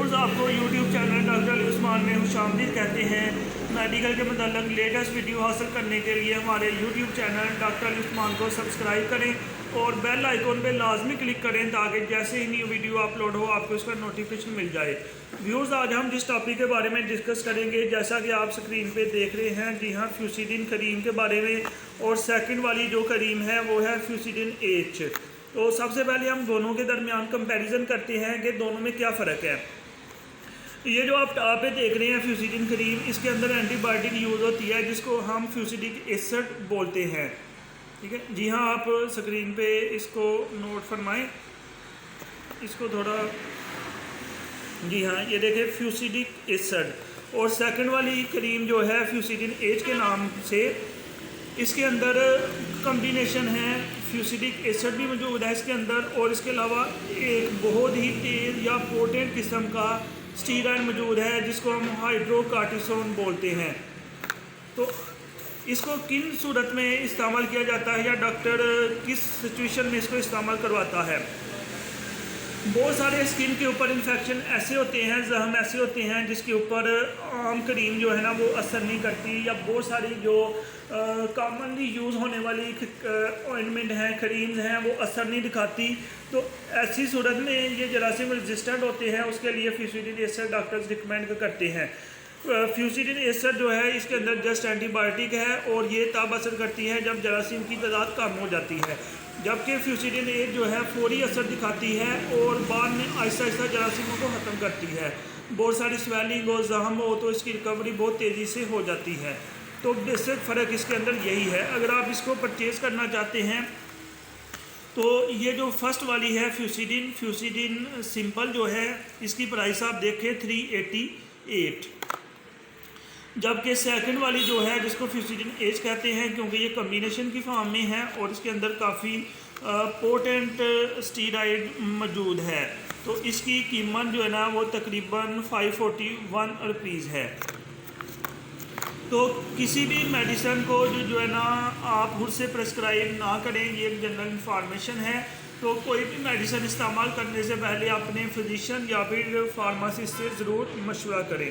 Viewers, आपको YouTube channel doctor Ali Usman में खुशामदीद कहते हैं। मेडिकल के मतलब लेटेस्ट वीडियो हासिल करने के लिए हमारे YouTube channel doctor Ali Usman को सब्सक्राइब करें और बेल आइकॉन पे लाजमी क्लिक करें ताकि जैसे ही न्यू वीडियो अपलोड हो आपको उसका नोटिफिकेशन मिल जाए। व्यूअर्स, आज हम जिस टॉपिक के बारे में डिस्कस करेंगे, जैसा कि आप स्क्रीन पे देख रहे हैं, जी हाँ, फ्यूसिडिन करीम के बारे में। और सेकंड वाली जो करीम है वो है फ्यूसिडिन एच। तो सबसे पहले हम दोनों के दरमियान कंपैरिजन करते हैं कि दोनों में क्या फ़र्क है। ये जो आप टॉप पे देख रहे हैं फ्यूसिडिन करीम, इसके अंदर एंटीबायोटिक यूज़ होती है जिसको हम फ्यूसिडिक एसिड बोलते हैं। ठीक है, जी हाँ, आप स्क्रीन पे इसको नोट फरमाएं, इसको थोड़ा, जी हाँ, ये देखें फ्यूसिडिक एसिड। और सेकंड वाली करीम जो है फ्यूसिडिन एच के नाम से, इसके अंदर कम्बिनेशन है, फ्यूसिडिक एसिड भी मौजूद है इसके अंदर, और इसके अलावा एक बहुत ही तेज़ या पोटेंट किस्म का स्टीरॉयड मौजूद है जिसको हम हाइड्रोकार्टिसोन बोलते हैं। तो इसको किन सूरत में इस्तेमाल किया जाता है या डॉक्टर किस सिचुएशन में इसको इस्तेमाल करवाता है। बहुत सारे स्किन के ऊपर इन्फेक्शन ऐसे होते हैं, जख्म ऐसे होते हैं जिसके ऊपर आम करीम जो है ना वो असर नहीं करती, या बहुत सारी जो कॉमनली यूज़ होने वाली ऑइंटमेंट हैं, क्रीम्स हैं, वो असर नहीं दिखाती। तो ऐसी सूरत में ये जरासीम रेजिस्टेंट होते हैं, उसके लिए फ्यूसिडिन एसिड डॉक्टर्स रिकमेंड करते हैं। फ्यूसिडिन एसिड जो है इसके अंदर जस्ट एंटीबायोटिक है और ये तब असर करती है जब जरासीम की तादाद कम हो जाती है, जबकि फ्यूसिडिन एच जो है फौरी असर दिखाती है और बाद में आहिस्ता आहिस्ता जरासीमों को ख़त्म करती है। बहुत सारी स्वेलिंग और जख्म हो तो इसकी रिकवरी बहुत तेज़ी से हो जाती है। तो बेसिक फ़र्क इसके अंदर यही है। अगर आप इसको परचेज़ करना चाहते हैं तो ये जो फर्स्ट वाली है फ्यूसिडिन सिंपल जो है, इसकी प्राइस आप देखें 388, जबकि सेकंड वाली जो है जिसको फ्यूसिडिन एच कहते हैं, क्योंकि ये कम्बिनेशन की फॉर्म में है और इसके अंदर काफ़ी पोटेंट स्टीरॉयड मौजूद है, तो इसकी कीमत जो है ना वो तकरीबन 541 रुपीज़ है। तो किसी भी मेडिसिन को जो है ना आप खुद से प्रेस्क्राइब ना करें, ये एक जनरल इंफॉर्मेशन है। तो कोई भी मेडिसिन इस्तेमाल करने से पहले अपने फिजिशियन या फिर फार्मासिस्ट से ज़रूर मशवरा करें।